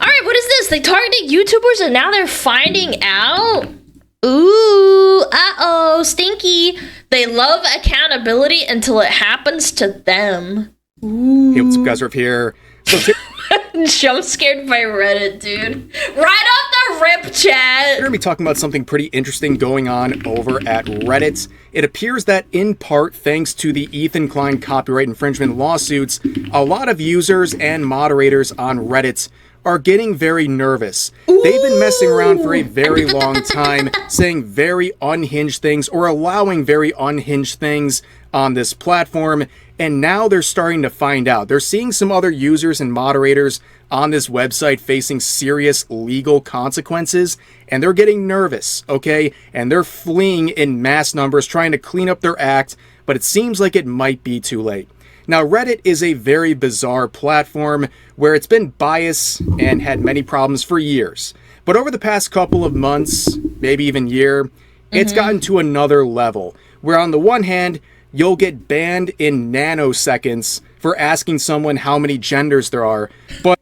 Alright, what is this? They targeted YouTubers and now they're finding out? Ooh, uh-oh, stinky. They love accountability until it happens to them. Ooh. Hey, what's up, guys? We're here. So Jump scared by Reddit, dude. Right off the rip, chat. we're going to be talking about something pretty interesting going on over at Reddit. It appears that in part, thanks to the Ethan Klein copyright infringement lawsuits, a lot of users and moderators on Reddit are getting very nervous. Ooh. They've been messing around for a very long time, saying very unhinged things or allowing very unhinged things on this platform, and now they're starting to find out. They're seeing some other users and moderators on this website facing serious legal consequences, and they're getting nervous, okay? And they're fleeing in mass numbers, trying to clean up their act, but it seems like it might be too late. Now, Reddit is a very bizarre platform where it's been biased and had many problems for years. But over the past couple of months, maybe even year, it's gotten to another level, where on the one hand, you'll get banned in nanoseconds for asking someone how many genders there are, but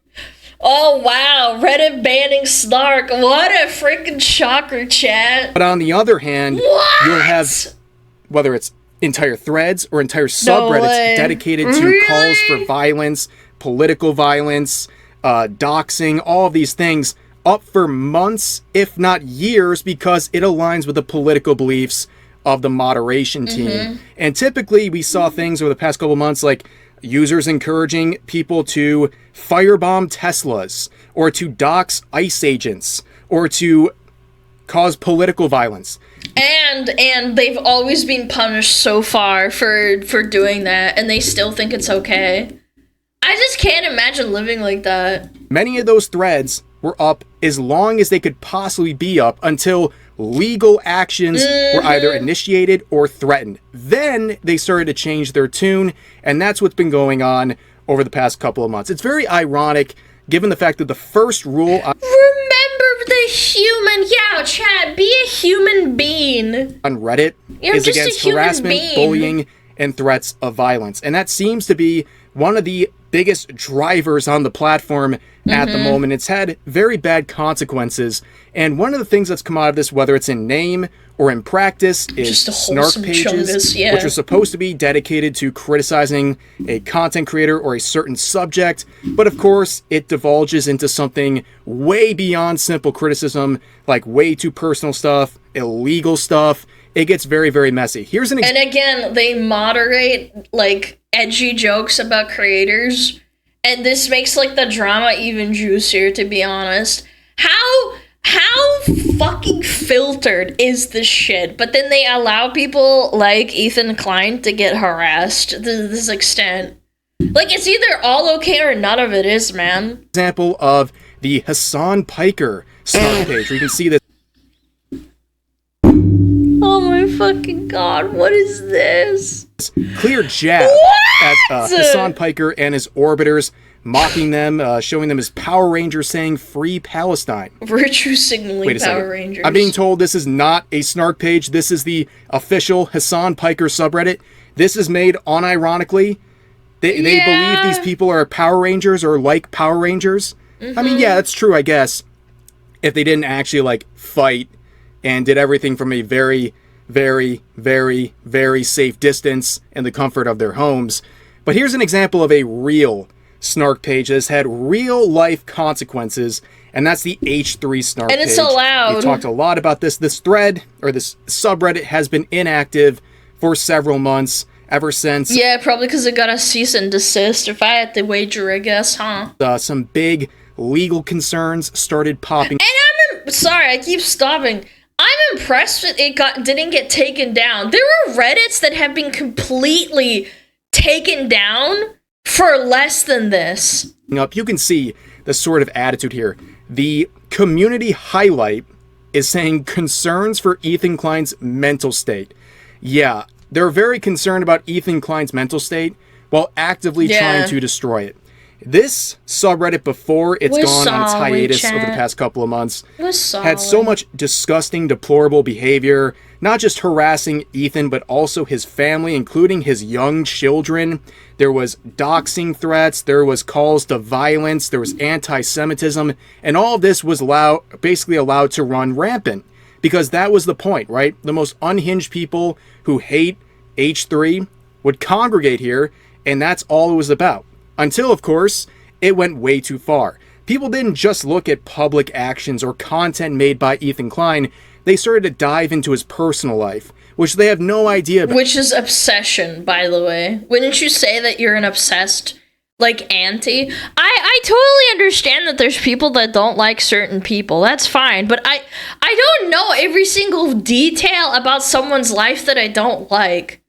Oh wow, Reddit banning Snark. What a freaking shocker, chat. on the other hand, What? you'll have, whether it's entire threads or entire subreddits way. dedicated to Really? calls for violence, political violence, doxing, all of these things up for months, if not years, because it aligns with the political beliefs of the moderation team. And typically we saw things over the past couple months like users encouraging people to firebomb Teslas or to dox ICE agents or to cause political violence. And they've always been punished so far for doing that, and they still think it's okay. I just can't imagine living like that. Many of those threads were up as long as they could possibly be up until legal actions were either initiated or threatened. Then they started to change their tune, and that's what's been going on over the past couple of months. It's very ironic, given the fact that the first rule Remember the human. Yeah, Chad, be a human being. on Reddit You're is just a against human harassment, being. bullying, and threats of violence. And that seems to be one of the biggest drivers on the platform at the moment. It's had very bad consequences. And one of the things that's come out of this, whether it's in name or in practice, is Just a Snark wholesome pages, chungus, yeah. which are supposed to be dedicated to criticizing a content creator or a certain subject. But of course, it divulges into something way beyond simple criticism, like way too personal stuff, illegal stuff. It gets very, very messy. Here's an example. And again, they moderate, like, edgy jokes about creators, and this makes, like, the drama even juicier, to be honest. How fucking filtered is this shit? But then they allow people like Ethan Klein to get harassed to this extent. Like, it's either all okay or none of it is, man. Example of the Hassan Piker Snark page, where you can see this Oh my fucking god, what is this? clear jab What? at Hassan Piker and his orbiters, mocking them, showing them as Power Rangers, saying "Free Palestine." Virtue signaling Wait a Power second. Rangers. I'm being told this is not a Snark page. This is the official Hassan Piker subreddit. This is made unironically. They believe these people are Power Rangers or like Power Rangers. I mean, yeah, that's true, I guess. If they didn't actually, like, fight and did everything from a very, very, very, very safe distance in the comfort of their homes. But here's an example of a real Snark page that's had real life consequences, and that's the H3 Snark page. And it's allowed. We've talked a lot about this. This thread, or this subreddit, has been inactive for several months, ever since Yeah, probably because it got a cease and desist, if I had to wager, I guess, huh? some big legal concerns started popping. And sorry, I keep stopping. I'm impressed that it didn't get taken down. There are Reddits that have been completely taken down for less than this. Up, you can see the sort of attitude here. The community highlight is saying concerns for Ethan Klein's mental state. Yeah, they're very concerned about Ethan Klein's mental state while actively trying to destroy it. This subreddit, before it's We're gone on its sorry, hiatus over the chat. past couple of months, We're sorry. had so much disgusting, deplorable behavior, not just harassing Ethan, but also his family, including his young children. There was doxing threats, there was calls to violence, there was anti-Semitism, and all of this was basically allowed to run rampant. Because that was the point, right? The most unhinged people who hate H3 would congregate here, and that's all it was about. Until, of course, it went way too far. People didn't just look at public actions or content made by Ethan Klein, they started to dive into his personal life, which they have no idea about. Which is obsession, by the way. Wouldn't you say that you're an obsessed, like, auntie? I totally understand that there's people that don't like certain people. That's fine. But I don't know every single detail about someone's life that I don't like.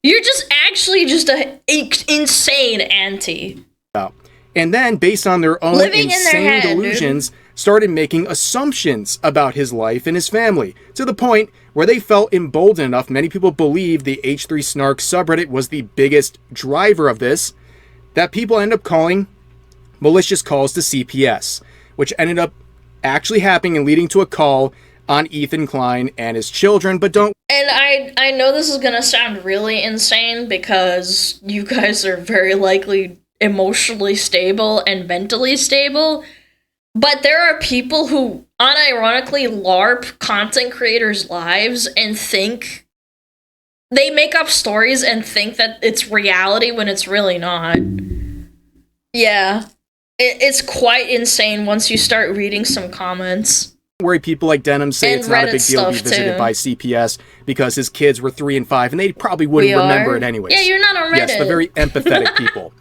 You're just actually just a insane auntie. And then, based on their own Living in their insane head, delusions, started making assumptions about his life and his family, to the point where they felt emboldened enough. Many people believe the H3 Snark subreddit was the biggest driver of this, that people end up calling malicious calls to CPS, which ended up actually happening and leading to a call on Ethan Klein and his children, but don't... And I know this is gonna sound really insane because you guys are very likely emotionally stable and mentally stable, but there are people who unironically LARP content creators' lives and think they make up stories and think that it's reality when it's really not. Yeah, it's quite insane once you start reading some comments. Worry, people like Denim say And it's not a big Reddit deal to be stuff, visited too. by CPS because his kids were 3 and 5 and they probably wouldn't remember it anyways. Yeah, you're not on Reddit. Yes, the very empathetic people.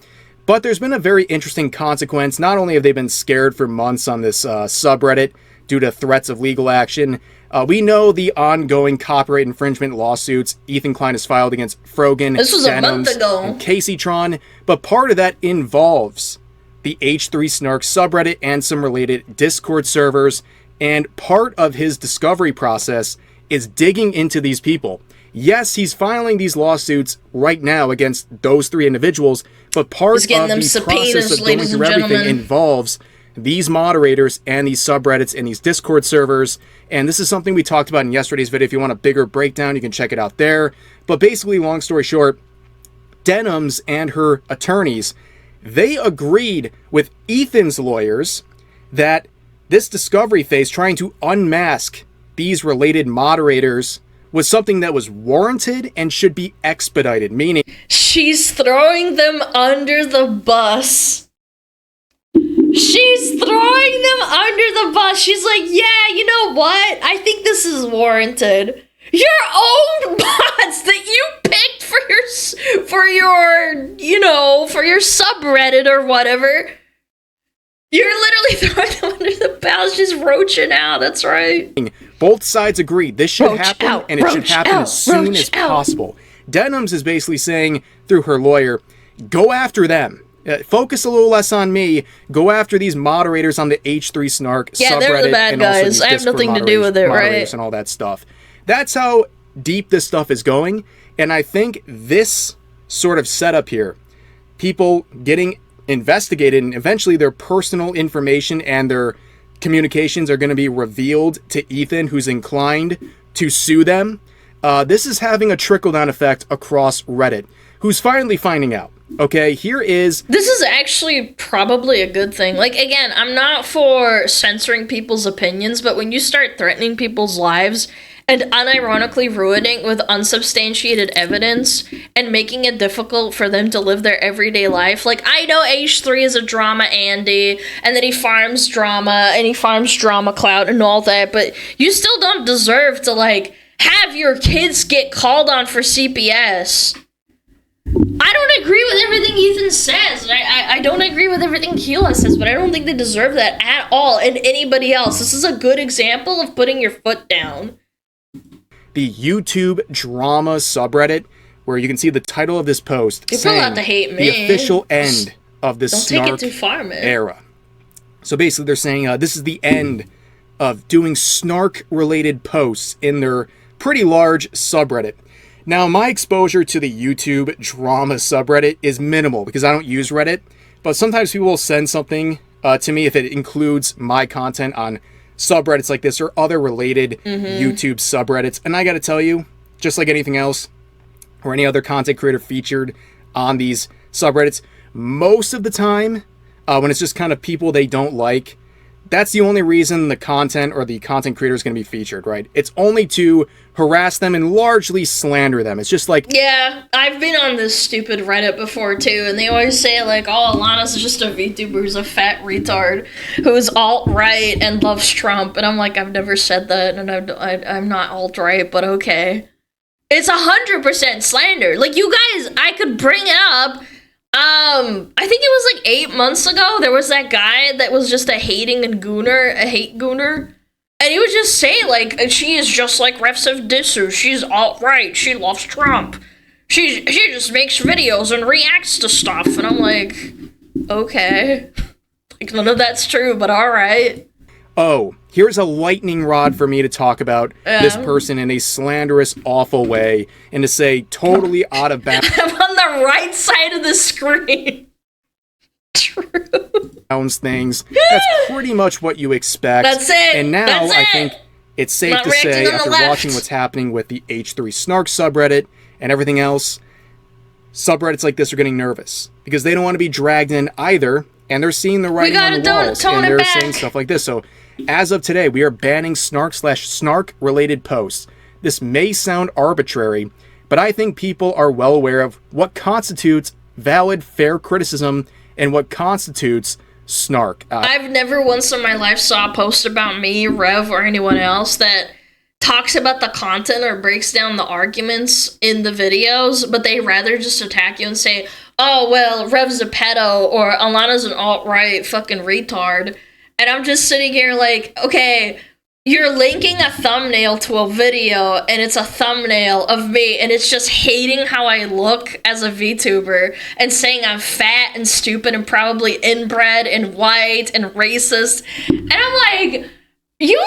But there's been a very interesting consequence. Not only have they been scared for months on this subreddit due to threats of legal action, we know the ongoing copyright infringement lawsuits Ethan Klein has filed against Frogan, This was a month Denims, ago. and Caseytron, but part of that involves the H3 Snark subreddit and some related Discord servers, and part of his discovery process is digging into these people. Yes, he's filing these lawsuits right now against those 3 individuals, but part of the process of going through everything involves these moderators and these subreddits and these Discord servers, and this is something we talked about in yesterday's video. If you want a bigger breakdown, you can check it out there. But basically, long story short, Denims and her attorneys, they agreed with Ethan's lawyers that this discovery phase, trying to unmask these related moderators, was something that was warranted and should be expedited, meaning... She's throwing them under the bus. She's throwing them under the bus. She's like, yeah, you know what? I think this is warranted. Your own bots that you picked for your subreddit or whatever. You're literally throwing them under the bus. She's roaching out. That's right. Both sides agreed this should happen, and it should happen as soon as possible. Denims is basically saying, through her lawyer, go after them. Focus a little less on me. Go after these moderators on the H3 Snark subreddit. Yeah, they're the bad guys. I have nothing to do with it, right? And all that stuff. That's how deep this stuff is going. And I think this sort of setup here, people getting investigated, and eventually their personal information and their communications are going to be revealed to Ethan, who's inclined to sue them. This is having a trickle-down effect across Reddit, who's finally finding out. Okay, this is actually probably a good thing. Like, again, I'm not for censoring people's opinions, but when you start threatening people's lives and unironically ruining with unsubstantiated evidence and making it difficult for them to live their everyday life. Like, I know H3 is a drama Andy, and that he farms drama, and he farms drama clout and all that, but you still don't deserve to, like, have your kids get called on for CPS. I don't agree with everything Ethan says. I don't agree with everything Keela says, but I don't think they deserve that at all, and anybody else. This is a good example of putting your foot down. The YouTube drama subreddit, where you can see the title of this post saying to hate me. The official end of the Snark era. So basically they're saying this is the end of doing Snark-related posts in their pretty large subreddit. Now, my exposure to the YouTube drama subreddit is minimal because I don't use Reddit. but sometimes people will send something to me if it includes my content on subreddits like this or other related YouTube subreddits. And I got to tell you, just like anything else or any other content creator featured on these subreddits, most of the time, when it's just kind of people they don't like, that's the only reason the content or the content creator is going to be featured, right? It's only to harass them and largely slander them. It's just like... Yeah, I've been on this stupid Reddit before, too, and they always say, like, oh, Alana's just a VTuber who's a fat retard who's alt-right and loves Trump. And I'm like, I've never said that, and I'm not alt-right, but okay. It's 100% slander. Like, you guys, I could bring it up... I think it was like 8 months ago, there was that guy that was just a hate gooner, and he would just say, like, she is just like Refsiv Dissu, she's alt-right, she loves Trump, she just makes videos and reacts to stuff, and I'm like, okay, like, none of that's true, but alright. Oh, here's a lightning rod for me to talk about this person in a slanderous, awful way, and to say totally out of bounds. I'm on the right side of the screen. True. Things. That's pretty much what you expect. That's it. And now I think it's safe to say, after watching what's happening with the H3 Snark subreddit and everything else, subreddits like this are getting nervous because they don't want to be dragged in either, and they're seeing the writing on the walls, and they're saying stuff like this. So, as of today, we are banning Snark/Snark related posts. This may sound arbitrary, but I think people are well aware of what constitutes valid, fair criticism and what constitutes snark. I've never once in my life saw a post about me, Rev, or anyone else that talks about the content or breaks down the arguments in the videos, but they rather just attack you and say, oh, well, Rev's a pedo, or Alana's an alt-right fucking retard. And I'm just sitting here like, okay, you're linking a thumbnail to a video, and it's a thumbnail of me, and it's just hating how I look as a VTuber, and saying I'm fat and stupid and probably inbred and white and racist. And I'm like, you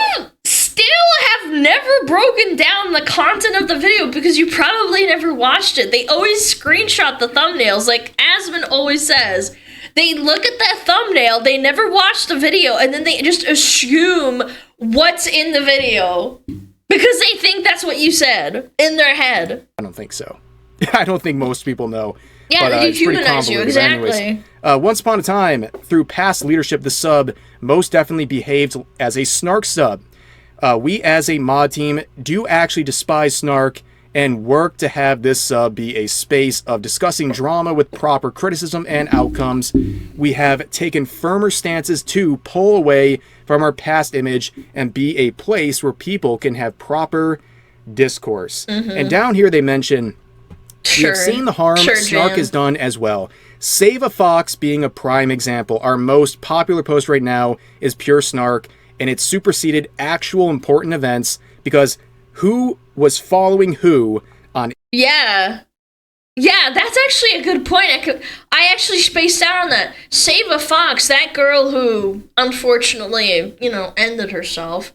still have never broken down the content of the video because you probably never watched it. They always screenshot the thumbnails, like Asmon always says. They look at that thumbnail, they never watch the video, and then they just assume what's in the video because they think that's what you said in their head. I don't think so. I don't think most people know. Yeah, they humanize you, exactly. Anyways, once upon a time, through past leadership, the sub most definitely behaved as a Snark sub. We, as a mod team, do actually despise Snark and work to have this sub be a space of discussing drama with proper criticism and outcomes. We have taken firmer stances to pull away from our past image and be a place where people can have proper discourse. And down here they mention, we have seen the harm Snark has done as well. Save a Fox being a prime example. Our most popular post right now is pure Snark, and it superseded actual important events because who was following who on... Yeah, that's actually a good point. I actually spaced out on that. Save a Fox, that girl who unfortunately, ended herself.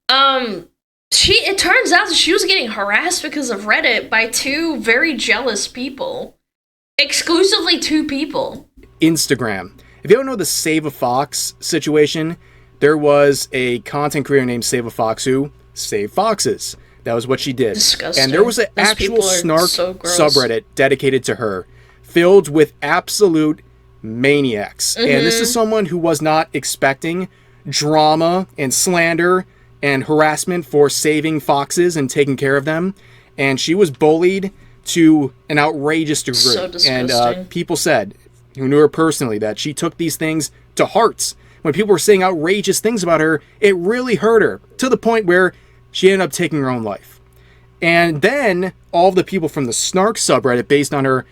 It turns out that she was getting harassed because of Reddit by two very jealous people. Exclusively two people. Instagram. If you don't know the Save a Fox situation, there was a content creator named Save a Fox who saved foxes. That was what she did. Disgusting. And there was an actual Snark subreddit dedicated to her, filled with absolute maniacs. And this is someone who was not expecting drama and slander and harassment for saving foxes and taking care of them. And she was bullied to an outrageous degree. So disgusting. And people said, who knew her personally, that she took these things to hearts. When people were saying outrageous things about her, it really hurt her, to the point where she ended up taking her own life. And then all of the people from the Snark subreddit based on her,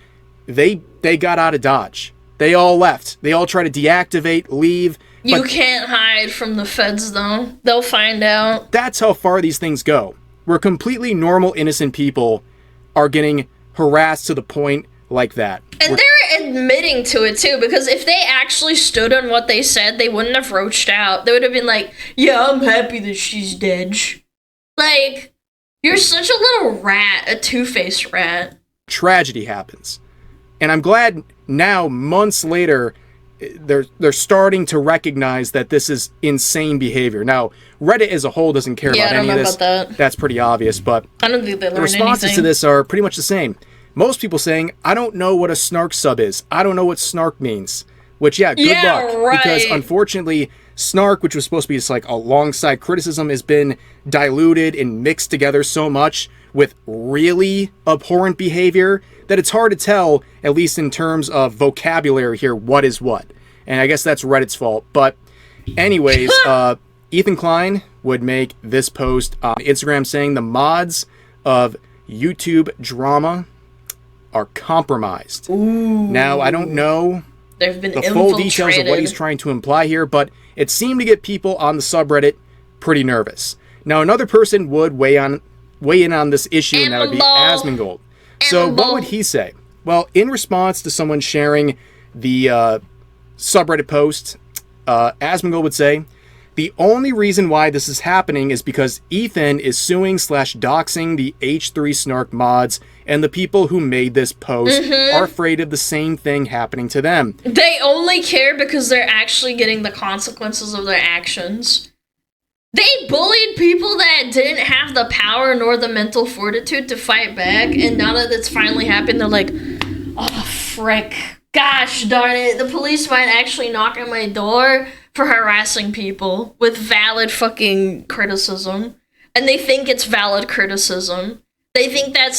they got out of Dodge. They all left. They all tried to deactivate, leave. You can't hide from the feds, though. They'll find out. That's how far these things go. Where completely normal, innocent people are getting harassed to the point like that. And they're admitting to it, too, because if they actually stood on what they said, they wouldn't have roached out. They would have been like, yeah, I'm happy that she's dead. Like, you're such a little rat, a two-faced rat. Tragedy happens. And I'm glad now, months later, they're starting to recognize that this is insane behavior. Now, Reddit as a whole doesn't care about any of this. That's pretty obvious, but I don't think they learned the responses anything to this are pretty much the same. Most people saying, I don't know what a Snark sub is. I don't know what Snark means. Which, good luck. Right. Because unfortunately, Snark, which was supposed to be just like alongside criticism, has been diluted and mixed together so much with really abhorrent behavior that it's hard to tell, at least in terms of vocabulary here, what is what. And I guess that's Reddit's fault. But anyways, Ethan Klein would make this post on Instagram saying the mods of YouTube drama are compromised. Ooh. Now, I don't know the full details of what he's trying to imply here, but it seemed to get people on the subreddit pretty nervous. Now, another person would weigh in on this issue, and that would be Asmongold. So what would he say? Well, in response to someone sharing the subreddit post, Asmongold would say, the only reason why this is happening is because Ethan is suing/doxing the H3 Snark mods, and the people who made this post are afraid of the same thing happening to them. They only care because they're actually getting the consequences of their actions. They bullied people that didn't have the power nor the mental fortitude to fight back, and now that it's finally happened, they're like, oh, frick. Gosh darn it, the police might actually knock on my door for harassing people with valid fucking criticism. And they think it's valid criticism. They think that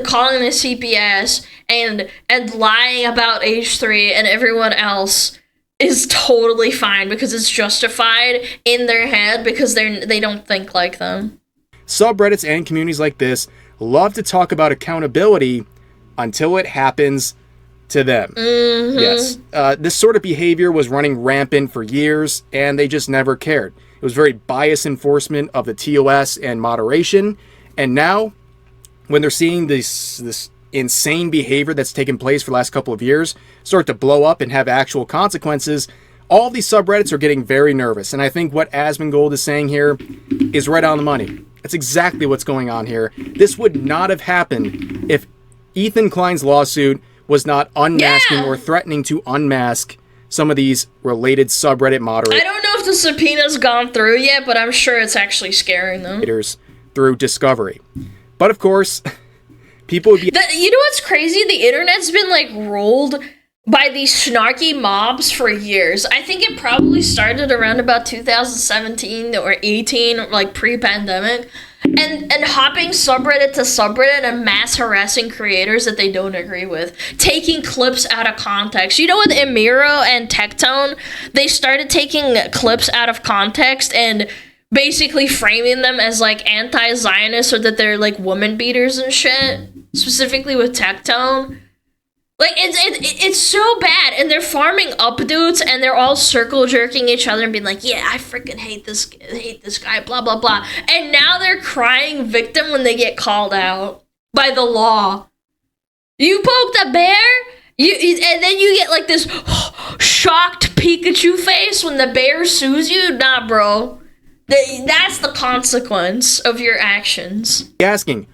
calling the CPS and lying about H3 and everyone else is totally fine because it's justified in their head because they don't think like them. Subreddits and communities like this love to talk about accountability until it happens to them. Yes. This sort of behavior was running rampant for years, and they just never cared. It was very biased enforcement of the TOS and moderation, and now, when they're seeing this insane behavior that's taken place for the last couple of years start to blow up and have actual consequences, all these subreddits are getting very nervous, and I think what Asmongold is saying here is right on the money. That's exactly what's going on here. This would not have happened if Ethan Klein's lawsuit was not unmasking or threatening to unmask some of these related subreddit moderators. I don't know if the subpoena's gone through yet, but I'm sure it's actually scaring them. Through discovery. But of course, people would be... You know what's crazy? The internet's been, like, ruled by these snarky mobs for years. I think it probably started around about 2017 or 18, like, pre-pandemic. And hopping subreddit to subreddit and mass harassing creators that they don't agree with. Taking clips out of context. You know, with Emiro and Tectone, they started taking clips out of context and basically framing them as, like, anti-Zionist or that they're, like, woman beaters and shit. Specifically with Tectone. Like, it's so bad, and they're farming up dudes, and they're all circle jerking each other and being like, yeah, I freaking hate this guy, blah, blah, blah. And now they're crying victim when they get called out by the law. You poked a bear? And then you get, like, this shocked Pikachu face when the bear sues you? Nah, bro. That's the consequence of your actions. Asking,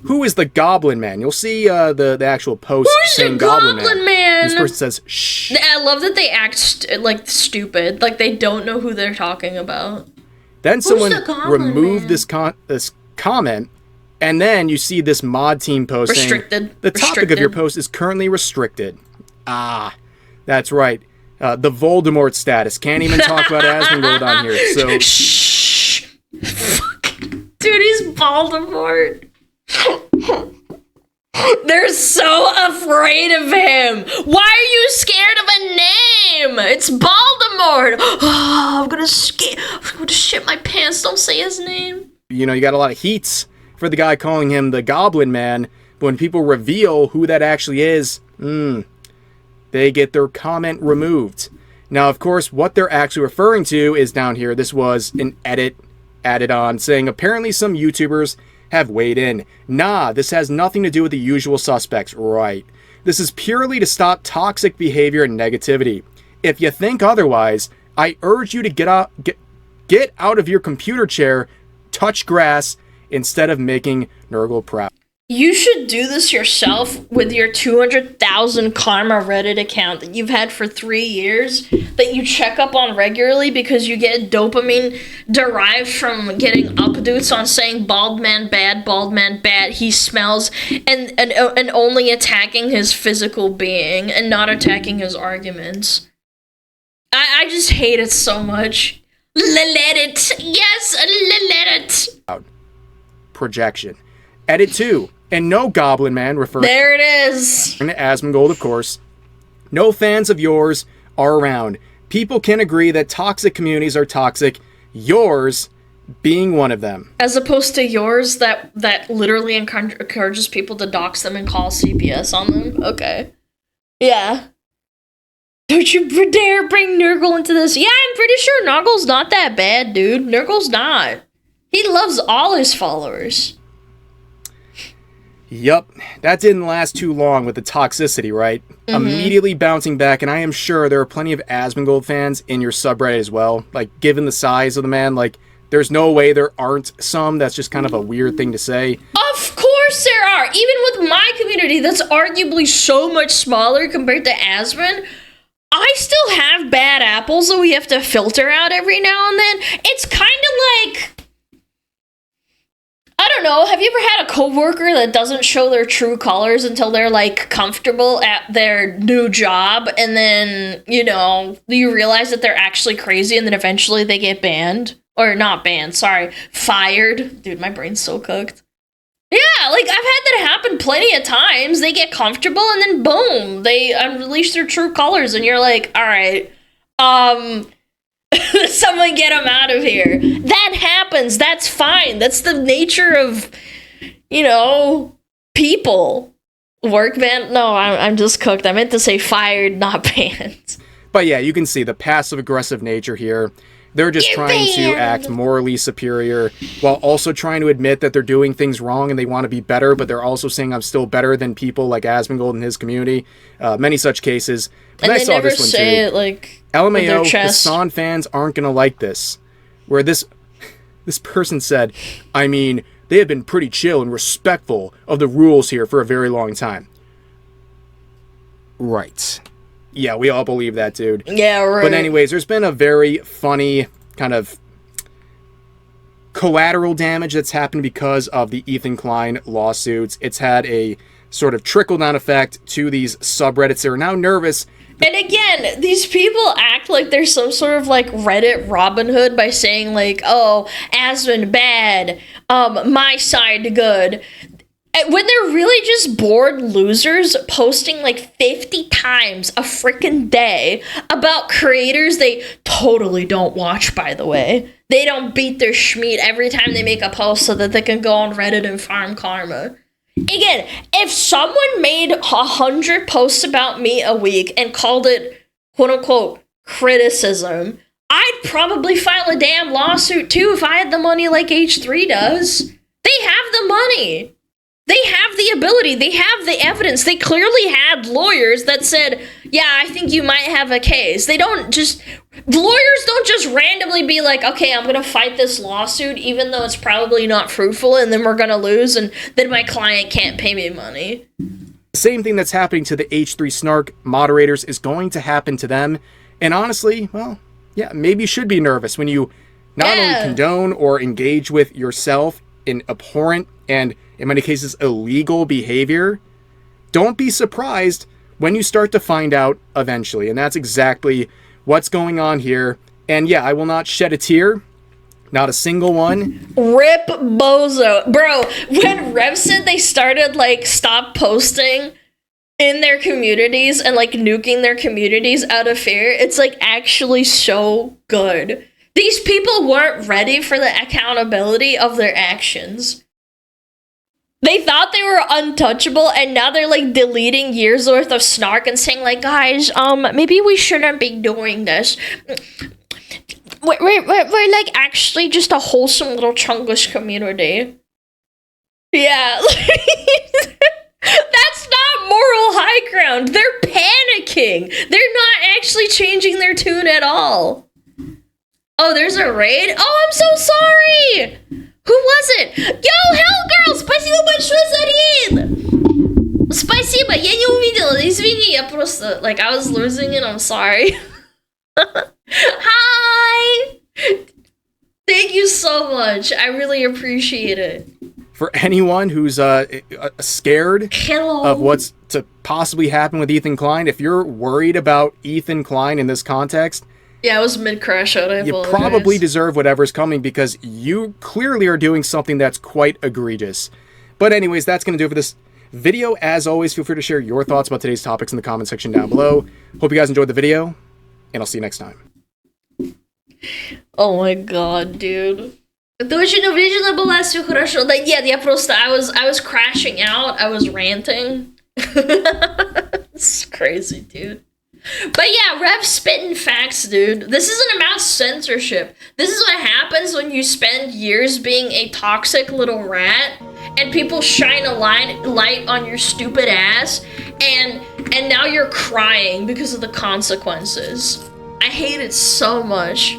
who is the Goblin Man? You'll see the actual post saying Goblin Man? This person says, shh. I love that they act stupid. Like they don't know who they're talking about. Then someone removed this comment, and then you see this mod team post saying, the topic of your post is currently restricted. Ah, that's right. The Voldemort status. Can't even talk about Asmongold on here. So shh. Dude, he's Voldemort. They're so afraid of him. Why are you scared of a name? It's Baldur. Oh, I'm gonna shit my pants. Don't say his name. You know, you got a lot of heats for the guy calling him the Goblin Man, but when people reveal who that actually is, they get their comment removed. Now, of course, what they're actually referring to is down here. This was an edit added on saying apparently some YouTubers have weighed in. Nah, this has nothing to do with the usual suspects. Right. This is purely to stop toxic behavior and negativity. If you think otherwise, I urge you to get out of your computer chair, touch grass, instead of making Nurgle proud. You should do this yourself with your 200,000 karma Reddit account that you've had for 3 years that you check up on regularly because you get dopamine derived from getting updates on saying bald man bad, he smells, and only attacking his physical being and not attacking his arguments. I just hate it so much. Let it. Yes, let it. Projection. Edit 2. And no Goblin Man referring there it is. to Asmongold, of course. No fans of yours are around. People can agree that toxic communities are toxic, yours being one of them. As opposed to yours that literally encourages people to dox them and call CPS on them. Okay. Yeah. Don't you dare bring Nurgle into this. Yeah, I'm pretty sure Nurgle's not that bad, dude. Nurgle's not. He loves all his followers. Yup, that didn't last too long with the toxicity, right? Mm-hmm. Immediately bouncing back, and I am sure there are plenty of Asmongold fans in your subreddit as well. Like, given the size of the man, like, there's no way there aren't some. That's just kind of a weird thing to say. Of course there are! Even with my community that's arguably so much smaller compared to Asmon, I still have bad apples that we have to filter out every now and then. It's kind of like... I don't know, have you ever had a coworker that doesn't show their true colors until they're, like, comfortable at their new job, and then, you know, you realize that they're actually crazy, and then eventually they get banned? Or not banned, sorry, fired. Dude, my brain's so cooked. Yeah, like, I've had that happen plenty of times. They get comfortable, and then boom, they unleash their true colors, and you're like, alright, someone get him out of here. That happens. That's fine. That's the nature of, you know, people. Work ban? No, I'm just cooked. I meant to say fired, not banned. But yeah, you can see the passive-aggressive nature here. They're just trying to act morally superior while also trying to admit that they're doing things wrong and they want to be better, but they're also saying I'm still better than people like Asmongold and his community. Many such cases. But and I they saw never this one say too. It, like, LMAO, the San fans aren't going to like this. Where this person said, I mean, they have been pretty chill and respectful of the rules here for a very long time. Right. Yeah, we all believe that, dude. Yeah, right. But anyways, there's been a very funny kind of collateral damage that's happened because of the Ethan Klein lawsuits. It's had a sort of trickle-down effect to these subreddits that are now nervous. And again, these people act like there's some sort of, like, Reddit Robin Hood by saying, like, oh, Asmon bad, my side good. When they're really just bored losers posting like 50 times a freaking day about creators they totally don't watch, by the way. They don't beat their schmeat every time they make a post so that they can go on Reddit and farm karma. Again, if someone made 100 posts about me a week and called it, quote-unquote, criticism, I'd probably file a damn lawsuit too if I had the money like H3 does. They have the money. They have the ability. They have the evidence. They clearly had lawyers that said, yeah, I think you might have a case. Lawyers don't just randomly be like, okay, I'm going to fight this lawsuit even though it's probably not fruitful and then we're going to lose and then my client can't pay me money. The same thing that's happening to the H3 Snark moderators is going to happen to them. And honestly, well, yeah, maybe you should be nervous when you not only condone or engage with yourself in abhorrent and in many cases illegal behavior. Don't be surprised when you start to find out eventually. And that's exactly what's going on here. And yeah, I will not shed a tear. Not a single one. Rip Bozo. Bro, when Rev said they started, like, stop posting in their communities and, like, nuking their communities out of fear, it's, like, actually so good. These people weren't ready for the accountability of their actions. They thought they were untouchable, and now they're, like, deleting years worth of Snark and saying, like, guys, maybe we shouldn't be doing this. We're like, actually just a wholesome little Chungus community. Yeah. That's not moral high ground. They're panicking. They're not actually changing their tune at all. Oh, there's a raid? Oh, I'm so sorry! Who was it? Yo, Hell Girl! Спасибо большое за рейд! Спасибо, я не увидела, извини, я просто, like, I was losing it, I'm sorry. Hi! Thank you so much, I really appreciate it. For anyone who's scared Hello. of what's to possibly happen with Ethan Klein, if you're worried about Ethan Klein in this context, yeah, I was mid-crash out, I apologize. You probably deserve whatever's coming because you clearly are doing something that's quite egregious. But anyways, that's going to do it for this video. As always, feel free to share your thoughts about today's topics in the comment section down below. Hope you guys enjoyed the video, and I'll see you next time. Oh my god, dude. Ты очень увлечена была, все хорошо. Да нет, я просто, I was crashing out, I was ranting. It's crazy, dude. But yeah, Rev spitting facts, dude. This isn't about censorship. This is what happens when you spend years being a toxic little rat and people shine a light on your stupid ass and now you're crying because of the consequences. I hate it so much.